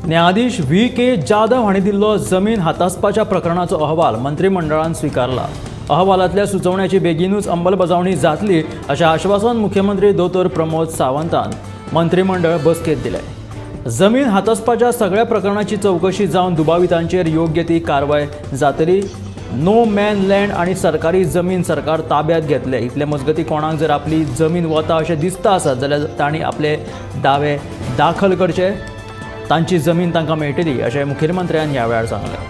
न्यायाधीश व्ही.के. जाधव हांणी दिल्लो जमीन हातासपाच्या प्रकरणाचो अहवाल मंत्रिमंडळान स्वीकारला। अहवालांतल्या सुचोवण्यांची बेगीनूच अंमलबजावणी जातली अशें आश्वासन मुख्यमंत्री दोतोर प्रमोद सावंतान मंत्रिमंडळ बसकेंत दिलें। जमीन हातासपाच्या सगळ्या प्रकरणांची चवकशी जावन दुबावितांचेर योग्य ती कारवाय जातली। नो मॅन लँड आनी सरकारी जमीन सरकार ताब्यात घेतले। इतले मजगती कोणाक जर आपली जमीन वता अशें दिसता आसत जाल्यार तांणी आपले दावे दाखल करचे, तांची जमीन तांकां मेळटली अशें मुखेलमंत्र्यान ह्या वेळार सांगलें।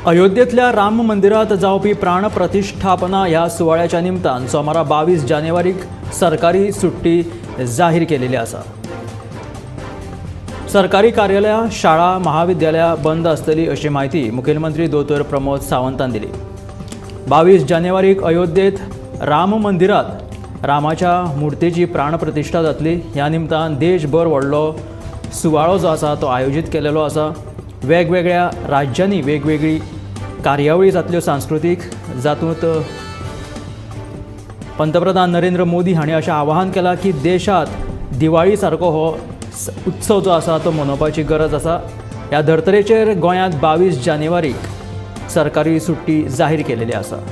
अयोध्येतल्या राम मंदिरात जावपी प्राण प्रतिष्ठापना ह्या सुवाळ्याच्या निमतान सोमारा 22 जानेवारीक सरकारी सुट्टी जाहीर केलेली आसा। सरकारी कार्यालयां, शाळा, महाविद्यालयां बंद आसतली अशी माहिती मुखेलमंत्री दोतोर प्रमोद सावंतान दिली। 22 जानेवारीक अयोध्येत राम मंदिरात रामाच्या मुर्तेची प्राणप्रतिष्ठा जातली। ह्या निमतान देशभर व्हडलो सुवाळो जो आसा तो आयोजीत केलेलो आसा। वेगवेगळ्या राज्यांनी वेगवेगळी कार्यावळी जातल्यो सांस्कृतीक, जातूंत पंतप्रधान नरेंद्र मोदी हांणी अशें आवाहन केलां की देशांत दिवाळी सारको हो उत्सव जो आसा तो मनोवपाची गरज आसा। ह्या धर्तरेचेर गोंयांत 22 जानेवारीक सरकारी सुट्टी जाहीर केलेली आसा।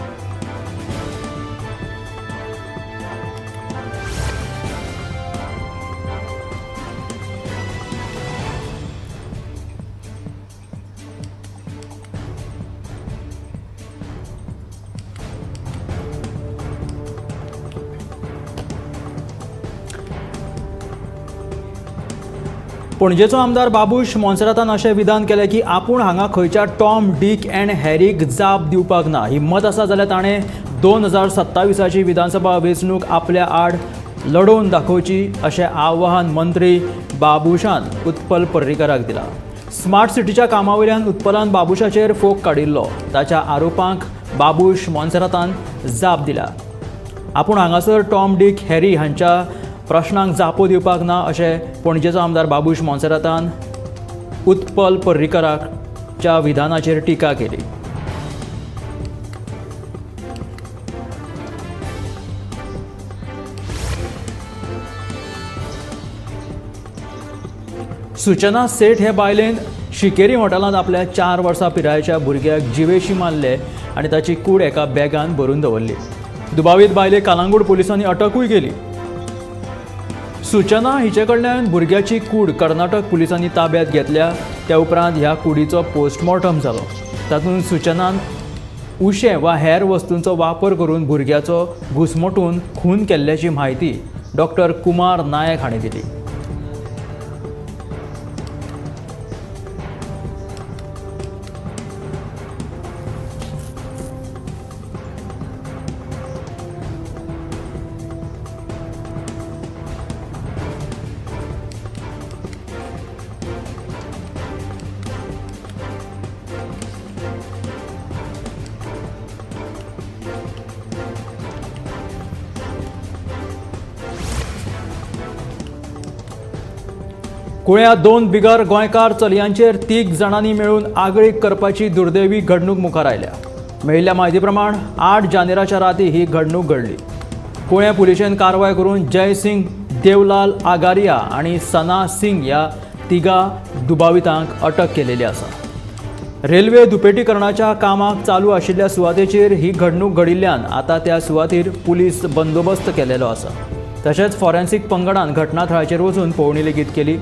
पणजेचो आमदार बाबूश मोन्सेरातान अशें विधान केलें की आपूण हांगा खंयच्या टॉम, डिक अँड हॅरीक जाप दिवपाक ना। हिम्मत आसा जाल्यार ताणें 2027ची विधानसभा वेंचणूक आपल्या आड लडोवन दाखोवची अशें आवाहन मंत्री बाबुशान उत्पल पर्रीकाराक दिलां। स्मार्ट सिटीच्या कामावयल्यान उत्पलान बाबुशाचेर फोग काडिल्लो। ताच्या आरोपांक बाबूश मोन्सेरातान जाप दिला। आपूण हांगासर टॉम, डिक, हॅरी हांच्या प्रश्नांक जापो दिवपाक ना अशें पणजेचो आमदार बाबूश मोन्सेरातान उत्पल पर्रीकाराच्या विधानाचेर टिका केली। सुचना सेठ हे बायलेन शिकेरी हॉटेलांत आपल्या 4 वर्सां पिरायेच्या भुरग्याक जिवेशी मारले आनी ताची कूड एका बॅगान भरून दवरली। दुबावीत बायलेक कालांगूट पुलिसांनी अटकूय केली। सुचना हिचे कडल्यान भुरग्याची कूड कर्नाटक पुलिसांनी ताब्यात घेतल्या। त्या उपरांत ह्या कुडीचो पोस्टमॉर्टम जालो। तातूंत सुचनान उशे वा हेर वस्तूंचो वापर करून भुरग्याचो घुसमटून खून केल्ल्याची म्हायती डॉक्टर कुमार नायक हांणी दिली। कुळ्या 2 बिगर गोंयकार चलयांचेर 3 जाणांनी मेळून आगळीक करपाची दुर्दैवी घडणूक मुखार आयल्या। मेळिल्ल्या म्हायती प्रमाण 8 जानेराच्या राती ही घडणूक घडली। कुळ्या पुलिशेन कारवाय करून जय सिंग, देवलाल आगारिया आनी सना सिंग ह्या 3 दुबावितांक अटक केलेली आसा। रेल्वे दुपेटीकरणाच्या कामाक चालू आशिल्ल्या सुवातेचेर ही घडणूक घडिल्ल्यान आतां त्या सुवातेर पुलीस बंदोबस्त केलेलो आसा। तशेंच फॉरेन्सीक पंगडान घटनाथळाचेर वचून पळोवणी लेगीत केली।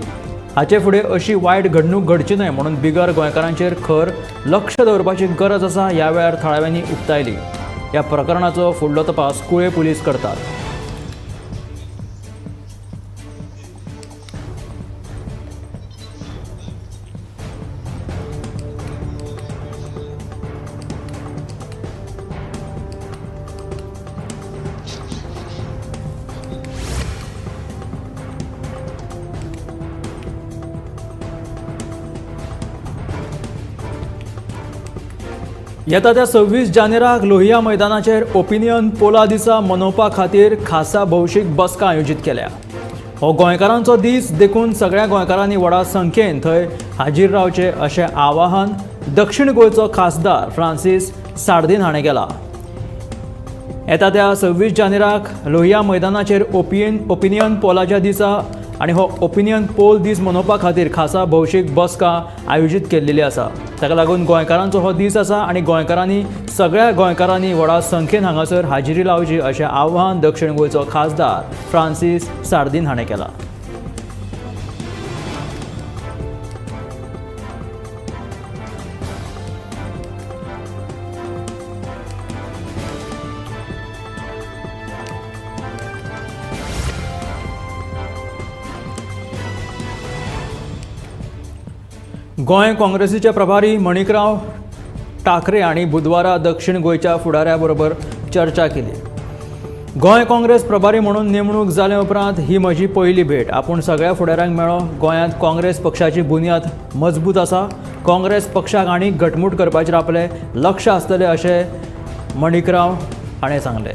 हाचे फुडें अशी वायट घडणूक घडची न्हय म्हणून बिगर गोंयकारांचेर खर लक्ष दवरपाची गरज आसा ह्या वेळार थळाव्यांनी उक्तायली। ह्या प्रकरणाचो फुडलो तपास कुळे पुलीस करतात। येता त्या 26 जानेराक लोहिया मैदानाचेर ओपिनियन पोला दिसा मनोवपा खातीर खासा भौशीक बसका आयोजीत केल्या। हो गोंयकारांचो दीस देखून सगळ्या गोंयकारांनी व्हडा संख्येन थंय हाजीर रावचे अशें आवाहन दक्षिण गोंयचो खासदार फ्रांसीस सार्दिन हाणें केलां। येता त्या 26 जानेराक लोहिया मैदानाचेर ओपिनियन पोलाच्या दिसा आनी हो ओपिनियन पोल दीस मनोवपा खातीर खासा भौशीक बसका आयोजीत केल्ली आसा। ताका लागून गोंयकारांचो हो दीस आसा आनी सगळ्या गोंयकारांनी व्हडा संख्येन हांगासर हाजिरी लावची अशें आवाहन दक्षिण गोंयचो खासदार फ्रांसीस सार्दिन हाणें केलां। गोंय काँग्रेसीचे प्रभारी मणिकराव ठाकरे हांणी बुधवारा दक्षिण गोंयच्या फुडाऱ्या बरोबर चर्चा केली। गोंय काँग्रेस प्रभारी म्हणून नेमणूक जाले उपरांत ही म्हजी पयली भेट। आपूण सगळ्या फुडाऱ्यांक मेळ्ळो। गोंयांत काँग्रेस पक्षाची बुन्याद मजबूत आसा। काँग्रेस पक्षाक आनीक घटमूट करपाचेर आपले लक्ष आसतलें अशें मणिकराव हाणें सांगलें।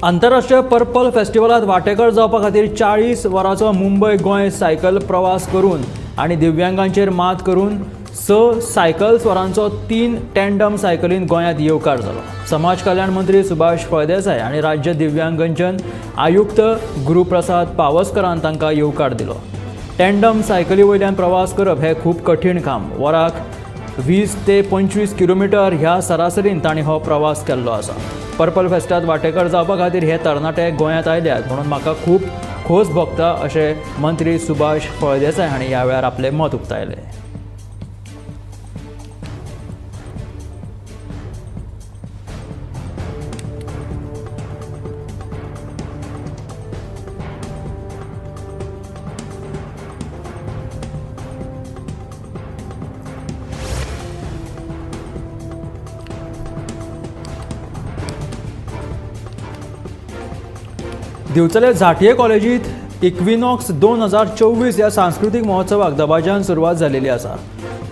आंतरराष्ट्रीय पर्पल फेस्टिवलात वांटेकार जावपा खातीर 40 वरांचो मुंबय गोंय सायकल प्रवास करून आनी दिव्यांगांचेर मात करून 6 सायकल स्वरांचो 3 टँडम सायकलीन गोंयांत येवकार जालो। समाज कल्याण मंत्री सुभाष फळदेसाय आनी राज्य दिव्यांगजन आयुक्त गुरुप्रसाद पावसकरान तांकां येवकार दिलो। टँडम सायकली वयल्यान प्रवास करप हें खूब कठीण काम। वराक 20 ते 25 किलोमीटर ह्या सरासरीन तांणी हो प्रवास केल्लो आसा। पर्पल फेस्टात वांटेकार जावपा खातीर हे तरणाटे गोंयांत आयल्यात म्हणून म्हाका खूब खोस भोगता अशें मंत्री सुभाष फळदेसाय हांणी ह्या वेळार आपलें मत उक्तायलें। दिवचले झांटये कॉलेजीत इक्विनॉक्स 2024 ह्या सांस्कृतीक महोत्सवाक दबाज्यान सुरवात जाल्ली आसा।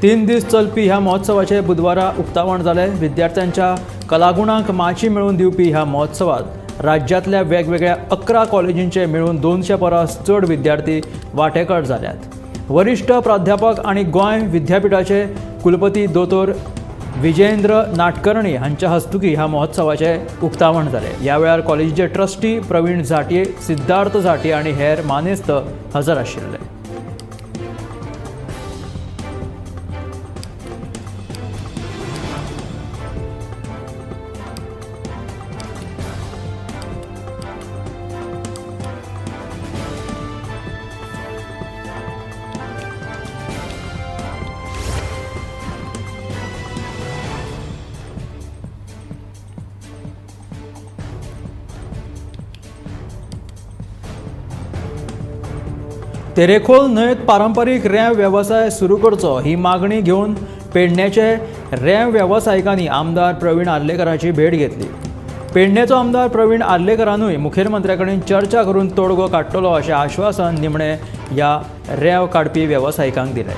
3 दीस चलपी ह्या महोत्सवाचे बुधवारा उक्तावण जालें। विद्यार्थ्यांच्या कलागुणांक माची मेळोवन दिवपी ह्या महोत्सवात राज्यांतल्या वेगवेगळ्या 11 कॉलेजींचे मेळून 200 परस चड विद्यार्थी वांटेकार जाल्यात। वरिश्ठ प्राध्यापक आनी गोंय विद्यापीठाचे कुलपती दोतोर विजयेंद्र नाटकर्णी हांच्या हस्तुकी ह्या महोत्सवाचे उक्तावण जालें। ह्या वेळार कॉलेजीचे ट्रस्टी प्रवीण झांटये, सिद्धार्थ झांटये आनी हेर मानेस्त हजर आशिल्ले। तेरेखोल न्हंयत पारंपारीक रेंव वेवसाय सुरू करचो ही मागणी घेवन पेडण्याचे रेंव वेवसायिकांनी आमदार प्रवीण आर्लेकरांची भेट घेतली। पेडण्याचो आमदार प्रवीण आर्लेकरानूय मुखेलमंत्र्या कडेन चर्चा करून तोडगो काडटलो अशें आश्वासन निमणे ह्या रेंव काडपी वेवसायिकांक दिलें।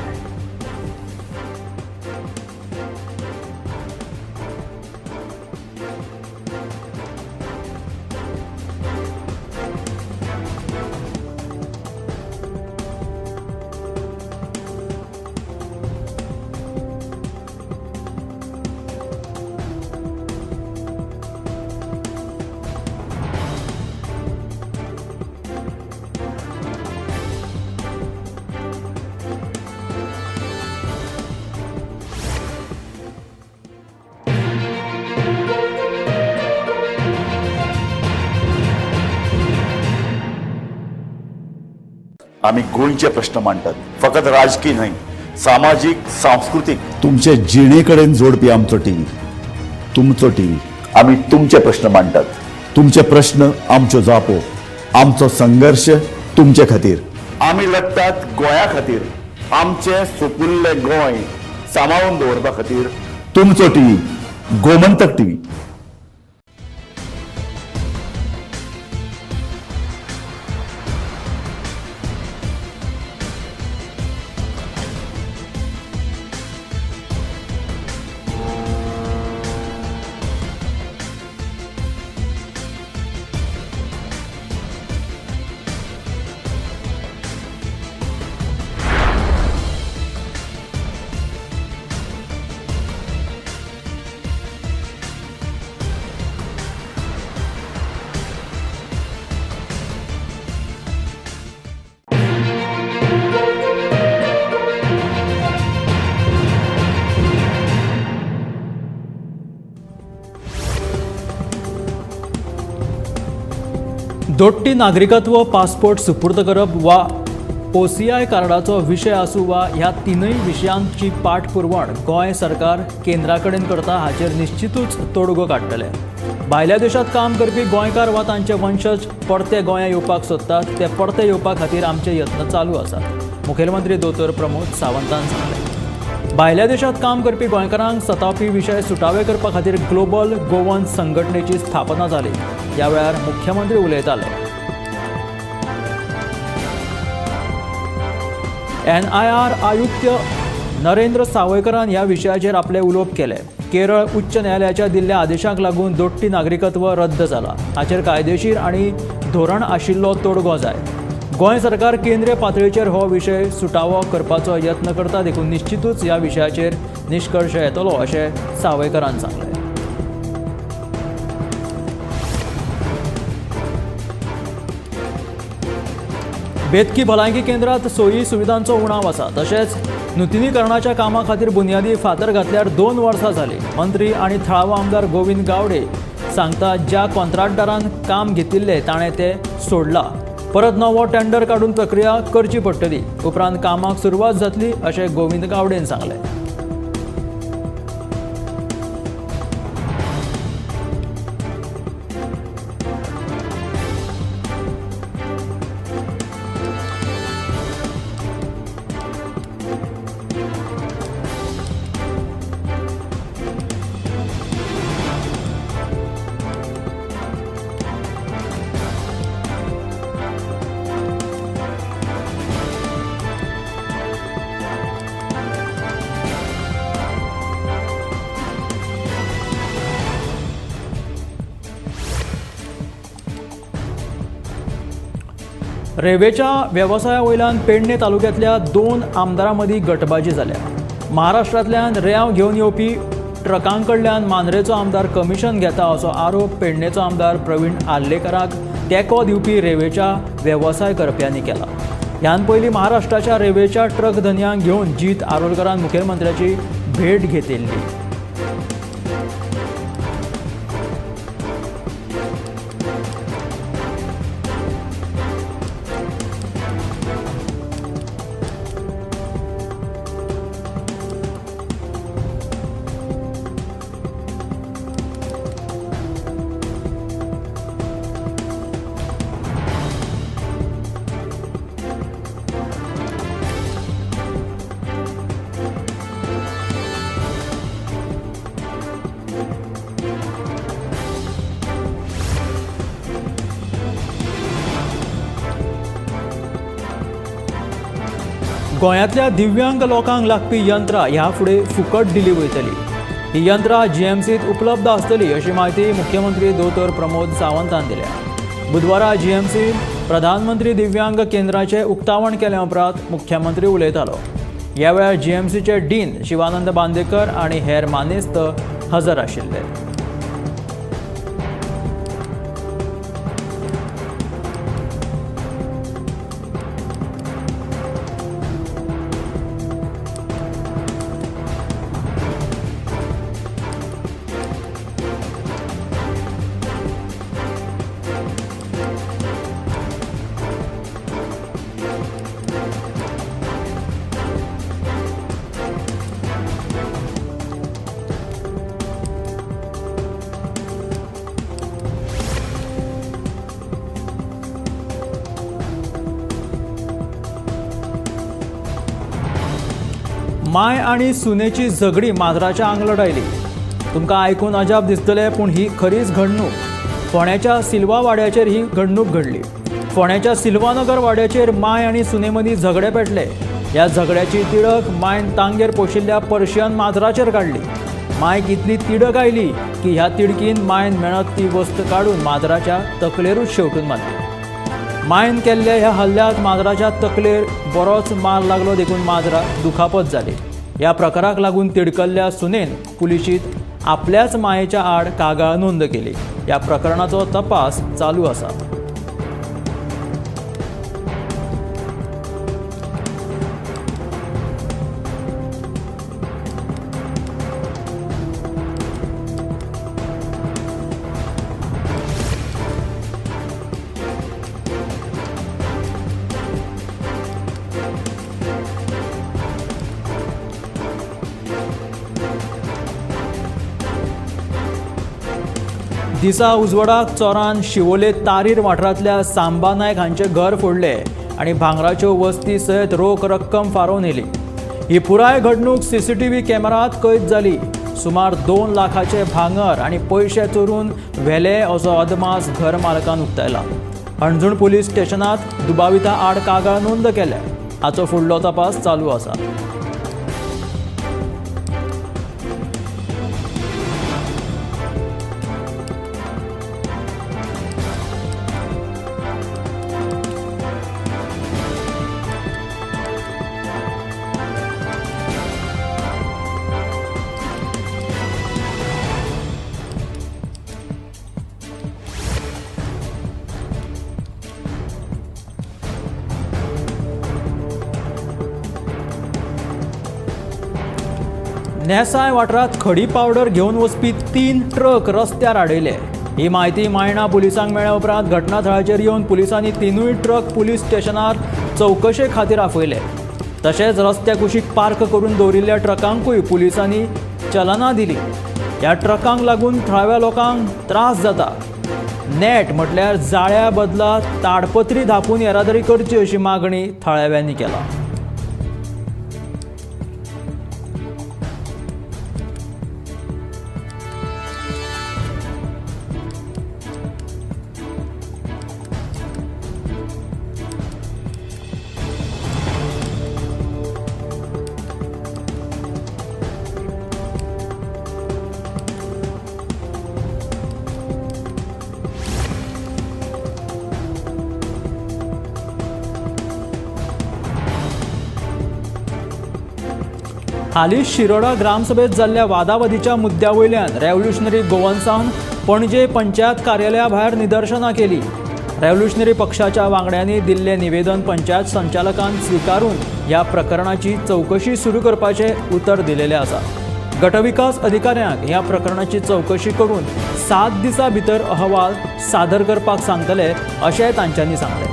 आम्ही गोंयचे प्रश्न मांडटात, फकत राजकीय न्हय, सामाजीक सांस्कृतिक तुमचे जिणेकडेन जोडपी आमचो टीव्ही, तुमचो टीव्ही. आम्ही तुमचे प्रश्न मांडटात, तुमचे प्रश्न आमच्यो जापो, आमचो संघर्ष तुमचे खातीर. आम्ही लढटात गोंया खातीर, आमचे सोपुल्ले गोंय सांबाळून दवरपा खातीर. तुमचो टीव्ही, गोमंतक टीव्ही. दोट्टी नागरिकत्व पासपोर्ट सुपूर्द करप वा OCI कार्डाचो विशय आसूं वा ह्या तीनय विशयांची पाठपुरवण गोंय सरकार केंद्रा कडेन करता हाचेर निश्चितूच तोडगो काडटले. भायल्या देशांत काम करपी गोंयकार वा तांचे वंशज परते गोंया येवपाक सोदतात ते परते येवपा खातीर आमचे यत्न चालू आसात, मुखेलमंत्री दोतोर प्रमोद सावंतान सांगले. भायल्या देशांत काम करपी गोंयकारांक सतावपी विशय सुटावे करपा खातीर ग्लोबल गोवन संघटनेची स्थापना जाली. ह्या वेळार मुख्यमंत्री उलयताले. NIR आयुक्त नरेंद्र सावयकरान ह्या विशयाचेर आपले उलोवप केले. केरळ उच्च न्यायालयाच्या दिल्ल्या आदेशाक लागून दोट्टी नागरिकत्व रद्द जाला. हाचेर कायदेशीर आनी धोरण आशिल्लो तोडगो जाय. गोंय सरकार केंद्रीय पातळीचेर हो विशय सुटावो करपाचो यत्न करता, देखून निश्चितूच ह्या विशयाचेर निश्कर्श येतलो अशें सावयकरान सांगलें. बेतकी भलायकी केंद्रात सोयी सुविधांचो उणाव आसा, तशेंच नूतनीकरणाच्या कामा खातीर बुनयादी फातर घातल्यार 2 वर्सां जाली. मंत्री आनी थळावो आमदार गोविंद गावडे सांगता ज्या कॉन्ट्रॅक्टरान काम घेतिल्ले ताणें तें सोडलां. परत नवो टेंडर काडून प्रक्रिया करची पडटली. उपरांत कामाक सुरवात जातली अशें गोविंद गावडेन सांगलें. रेल्वेच्या वेवसाया वयल्यान पेडणे तालुक्यांतल्या 2 आमदारां मदीं गटबाजी जाल्या. महाराष्ट्रांतल्यान रेंव घेवन येवपी ट्रकां कडल्यान मांद्रेचो आमदार कमिशन घेता असो आरोप पेडणेचो आमदार प्रवीण आर्लेकराक तेंको दिवपी रेल्वेच्या वेवसाय करप्यांनी केला. ह्यान पयलीं महाराष्ट्राच्या रेल्वेच्या ट्रक धन्यांक घेवन जीत आरोलकरान मुखेलमंत्र्याची भेट घेतिल्ली. गोंयांतल्या दिव्यांग लोकांक लागपी यंत्रां ह्या फुडें फुकट दिली वयतली. ही यंत्रां GMCत उपलब्ध आसतली अशी माहिती मुख्यमंत्री दोतोर प्रमोद सावंतान दिल्या. बुधवारा GMCत प्रधानमंत्री दिव्यांग केंद्राचें उक्तावण केले उपरांत मुख्यमंत्री उलयतालो. ह्या वेळार GMCचे डीन शिवानंद बांदेकर आनी हेर मानेस्त हजर आशिल्ले. माय आणि सुनेची झगडी माजराच्या आंगलट आयली. तुमकां आयकून अजाप दिसतलें, पूण ही खरीच घडणूक. फोंड्याच्या सिल्वा वाड्याचेर ही घडणूक घडली. फोंड्याच्या सिल्वानगर वाड्याचेर माय आनी सुने मदीं झगडे पेटले. ह्या झगड्याची तिडक मायन तांगेर पोशिल्ल्या पर्शियन माजराचेर काडली. मायक इतली तिडक आयली की ह्या तिडकीन मायन मेळत ती वस्त काडून माजराच्या तकलेरूच शेवटून मारली. मायन केल्ल्या ह्या हल्ल्यात माजराच्या तकलेर बरोच मार लागलो, देखून माजराक दुखापत जाली. ह्या प्रकाराक लागून तिडकल्ल्या सुनेन पुलिशींत आपल्याच मायेच्या आड कागाळ नोंद केली. ह्या प्रकरणाचो तपास चालू आसा. दिसा उजवडाक चोरान शिवोले तारीर वाठारांतल्या सांबा नायक हांचे घर फोडले आनी भांगराच्यो वस्ती सयत रोख रक्कम फारोवन व्हेली. ही पुराय घडणूक सीसीटीव्ही कॅमेरात कैद जाली. सुमार 2 लाखाचे भांगर आनी पयशे चोरून व्हेले असो अदमास घर मालकान उक्तायला. हणजूण पुलीस स्टेशनात दुबाविता आड कागाळ नोंद केल्या. हाचो फुडलो तपास चालू आसा. नेसाय वाठारात खडी पावडर घेवन वचपी 3 ट्रक रस्त्यार आडयले. ही म्हायती मायणा पुलिसांक मेळ्ळ्या उपरांत घटनास्थळाचेर येवन पुलिसांनी 3 ट्रक पुलीस स्टेशनार चवकशे खातीर आपयले. तशेंच रस्त्या कुशीक पार्क करून दवरिल्ल्या ट्रकांकूय पुलिसांनी चलनां दिलीं. ह्या ट्रकांक लागून थळाव्या लोकांक त्रास जाता. नेट म्हटल्यार जाळ्या बदला ताडपत्री धापून येरादारी करची अशी मागणी थळाव्यांनी केला. हालींच शिरोडा ग्रामसभेत जाल्ल्या वादावादीच्या मुद्द्यावयल्यान रेव्होल्युशनरी गोवन्सान पणजे पंचायत कार्यालया भायर निदर्शनां केली. रेव्होल्युशनरी पक्षाच्या वांगड्यांनी दिल्लें निवेदन पंचायत संचालकान स्विकारून ह्या प्रकरणाची चवकशी सुरू करपाचे उतर दिलेलें आसा. गटविकास अधिकाऱ्यांक ह्या प्रकरणाची चवकशी करून 7 दिसां भितर अहवाल सादर करपाक सांगतले अशेंय तांच्यांनी सांगलें.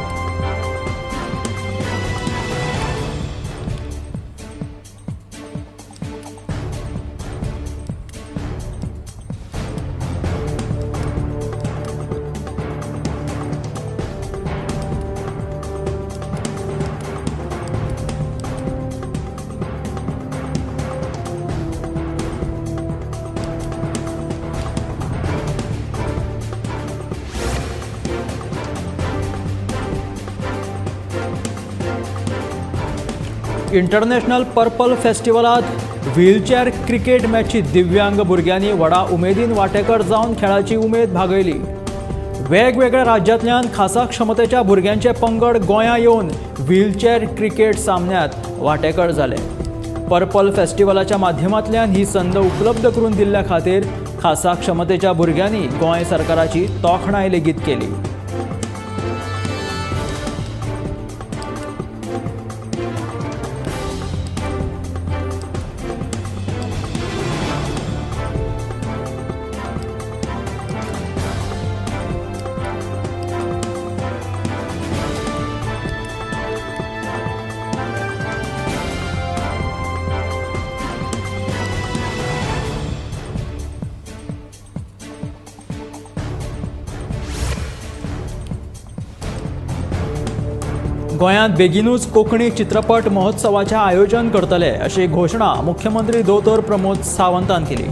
इंटरनॅशनल पर्पल फेस्टिवलात व्हीलचेअर क्रिकेट मॅचीत दिव्यांग भुरग्यांनी व्हडा उमेदीन वांटेकार जावन खेळाची उमेद भागयली. वेगवेगळ्या राज्यांतल्यान खासा क्षमतेच्या भुरग्यांचे पंगड गोंयां येवन व्हीलचेअर क्रिकेट सामन्यांत वांटेकार जाले. पर्पल फेस्टिवलाच्या माध्यमांतल्यान ही संद उपलब्ध करून दिल्ल्या खातीर खासा क्षमतेच्या भुरग्यांनी गोंय सरकाराची तोखणाय लेगीत केली. गोंयांत बेगीनूच कोंकणी चित्रपट महोत्सवाचें आयोजन करतले अशी घोशणा मुख्यमंत्री दोतोर प्रमोद सावंतान केली.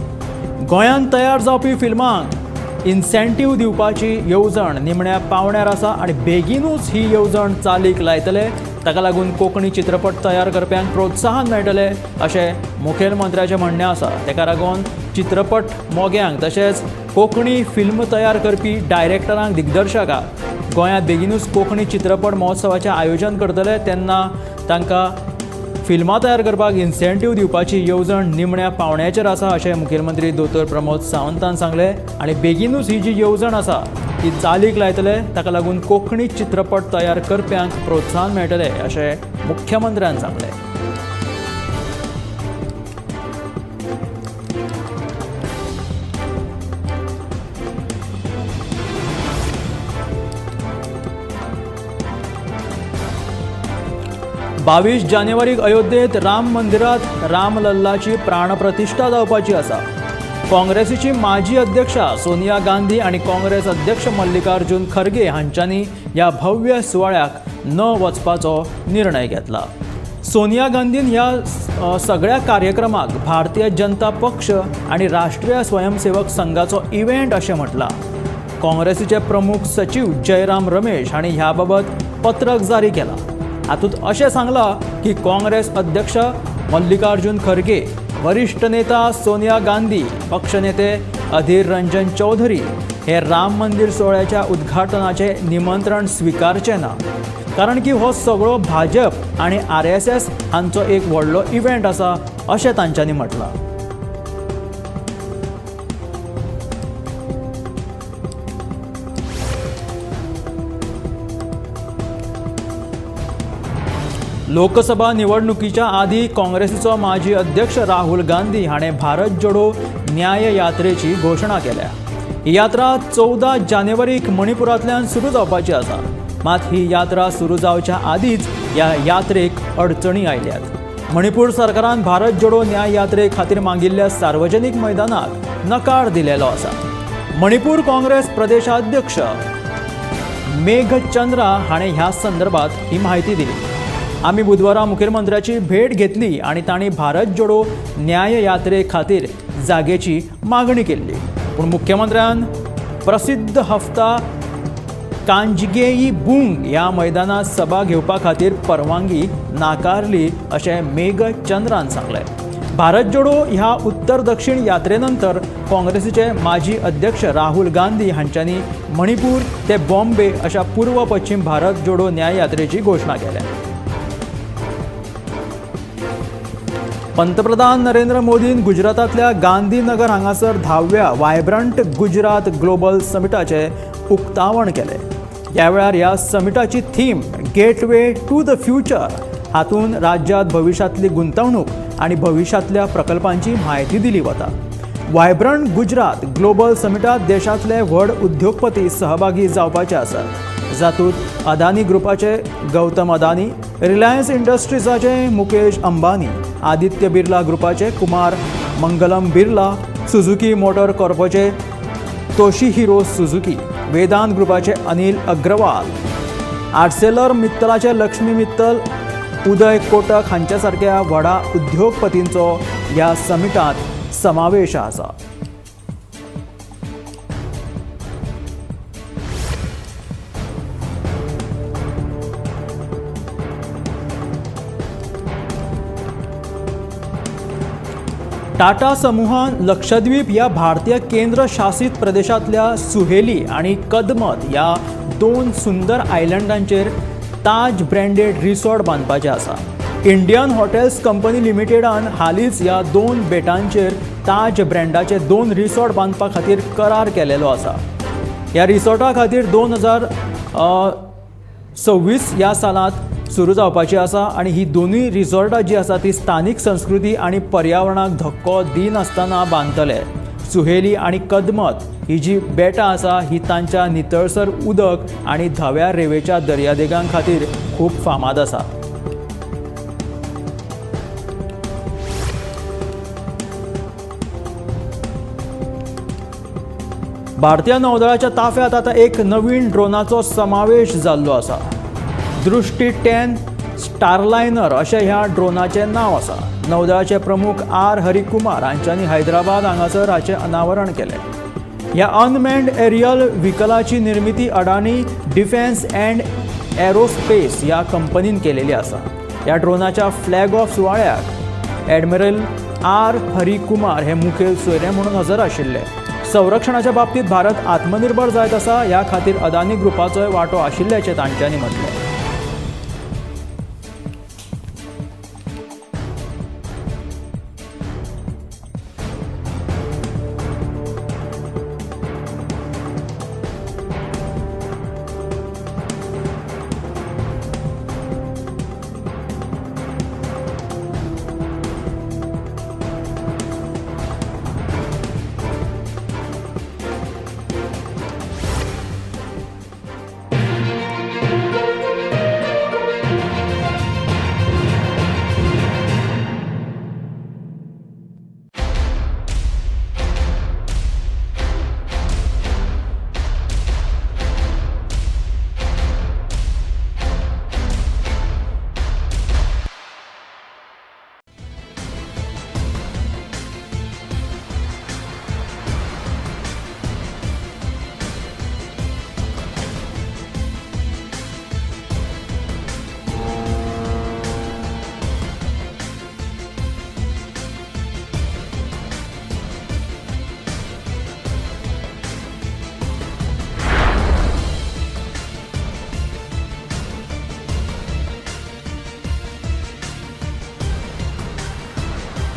गोंयांत तयार जावपी फिल्मांक इन्सेंटीव दिवपाची येवजण निमण्या पावण्यार आसा आनी बेगीनूच ही येवजण चालीक लायतले. ताका लागून कोंकणी चित्रपट तयार करप्यांक प्रोत्साहन मेळटलें अशें मुखेलमंत्र्याचें म्हणणें आसा. ताका लागून चित्रपट मोग्यांक तशेंच कोंकणी फिल्म तयार करपी डायरेक्टरांक दिग्दर्शकांक गोंयांत बेगीनूच कोंकणी चित्रपट महोत्सवाचें आयोजन करतले तेन्ना तांकां फिल्मां तयार करपाक इन्सेंटीव दिवपाची येवजण निमण्या पावण्याचेर आसा अशें मुखेलमंत्री दोतोर प्रमोद सावंतान सांगलें. आनी बेगीनूच ही जी येवजण आसा ती चालीक लायतले. ताका लागून कोंकणी चित्रपट तयार करप्यांक प्रोत्साहन मेळटलें अशें मुख्यमंत्र्यान सांगलें. बावीस जानेवारीक अयोध्येत राम मंदिरात रामलल्लाची प्राणप्रतिष्ठा जावपाची आसा. काँग्रेसीची माजी अध्यक्षा सोनिया गांधी आनी काँग्रेस अध्यक्ष मल्लिकार्जुन खरगे हांच्यांनी ह्या भव्य सुवाळ्याक न वचपाचो निर्णय घेतला. सोनिया गांधीन ह्या सगळ्या कार्यक्रमाक भारतीय जनता पक्ष आनी राष्ट्रीय स्वयंसेवक संघाचो इव्हेंट अशें म्हटलां. काँग्रेसीचे प्रमुख सचिव जयराम रमेश हांणी ह्या बाबत पत्रक जारी केलां. हातूंत अशें सांगलां की काँग्रेस अध्यक्ष मल्लिकार्जुन खरगे, वरिष्ठ नेता सोनिया गांधी, पक्षनेते अधीर रंजन चौधरी हे राम मंदिर सुवाळ्याच्या उद्घाटनाचें निमंत्रण स्विकारचें ना, कारण की हो सगळो भाजप आनी RSS हांचो एक व्हडलो इव्हेंट आसा अशें तांच्यांनी म्हटलां. लोकसभा निवडणुकीच्या आदी काँग्रेसीचो माजी अध्यक्ष राहुल गांधी हाणें भारत जोडो न्याय यात्रेची घोशणा केल्या. ही यात्रा 14 जानेवारीक मणिपुरांतल्यान सुरू जावपाची आसा. मात ही यात्रा सुरू जावच्या आदींच ह्या यात्रेक अडचणी आयल्यात. मणिपूर सरकारान भारत जोडो न्याय यात्रे खातीर मागिल्ल्या सार्वजनीक मैदानाक नकार दिलेलो आसा. मणिपूर काँग्रेस प्रदेशाध्यक्ष मेघचंद्रा हाणें ह्या संदर्भात ही माहिती दिली. आमी बुधवारा मुखेलमंत्र्याची भेट घेतली आनी तांणी भारत जोडो न्याय यात्रे खातीर जागेची मागणी केल्ली. पूण मुख्यमंत्र्यान प्रसिद्ध हफ्ता कांजगेई बुंग ह्या मैदानात सभा घेवपा खातीर परवानगी नाकारली अशें मेघचंद्रान सांगलें. भारत जोडो ह्या उत्तर दक्षिण यात्रेनंतर काँग्रेसीचे माजी अध्यक्ष राहुल गांधी हांच्यांनी मणिपूर ते बॉम्बे अशा पूर्व पश्चिम भारत जोडो न्याय यात्रेची घोशणा केल्या. पंतप्रधान नरेंद्र मोदीन गुजरातांतल्या गांधीनगर हांगासर 10व्या वायब्रंट गुजरात ग्लोबल समिटाचें उक्तावण केलें. ह्या वेळार ह्या समिटाची theme gateway to the future. हातूंत राज्यांत भविश्यांतली गुंतवणूक आनी भविश्यांतल्या प्रकल्पांची म्हायती दिली वता. वायब्रंट गुजरात ग्लोबल समिटांत देशांतले व्हड उद्योगपती सहभागी जावपाचे आसात. जातूंत अदानी ग्रुपाचे गौतम अदानी, रिलायन्स इंडस्ट्रीजाचे मुकेश अंबानी, आदित्य बिर्ला ग्रुपाचे कुमार मंगलम बिर्ला, सुझुकी मोटर कॉर्पोचे तोशिहिरो सुझुकी, वेदांत ग्रुपाचे अनिल अग्रवाल, आर्सेलर मित्तलाचे लक्ष्मी मित्तल, उदय कोटक हांच्या सारक्या व्हडा उद्योगपतींचो ह्या समिटांत समावेश आसा. टाटा समूहान लक्षद्वीप ह्या भारतीय केंद्र शासित प्रदेशांतल्या सुहेली आनी कदमत ह्या 2 सुंदर आयलंडांचेर ताज ब्रँडेड रिसॉर्ट बांदपाचें आसा. इंडियन हॉटेल्स कंपनी लिमिटेडान हालींच ह्या 2 बेटांचेर ताज ब्रँडाचे 2 रिसॉर्ट बांदपा खातीर करार केलेलो आसा. ह्या रिसॉर्टा खातीर 2026 ह्या सालांत सुरू जावपाची आसा आनी ही दोनूय रिसॉर्टां जी आसा ती स्थानीक संस्कृती आनी पर्यावरणाक धक्को दिनासतना बांदतले. सुहेली आनी कदमत ही जी बेटां आसा ही तांच्या नितळसर उदक आनी धव्या रेंवेच्या दर्यादेगां खातीर खूब फामाद आसा. भारतीय नौदळाच्या ताफ्यांत आतां एक नवीन ड्रोनाचो समावेश जाल्लो आसा. दृष्टी 10 स्टारलायनर अशें ह्या ड्रोनाचें नांव आसा. नौदळाचे प्रमुख आर हरिकुमार हांच्यांनी हैदराबाद हांगासर हाचें अनावरण केलें. ह्या अनमॅन्ड एरियल व्हिकलाची निर्मिती अडानी डिफेन्स अँड एरोस्पेस ह्या कंपनीन केलेली आसा. ह्या ड्रोनाच्या फ्लॅग ऑफ सुवाळ्याक एडमिरल आर हरिकुमार हे मुखेल सोयरे म्हणून हजर आशिल्ले. संरक्षणाच्या बाबतीत भारत आत्मनिर्भर जायत आसा ह्या खातीर अदानी ग्रुपाचोय वांटो आशिल्ल्याचें तांच्यांनी म्हटलें.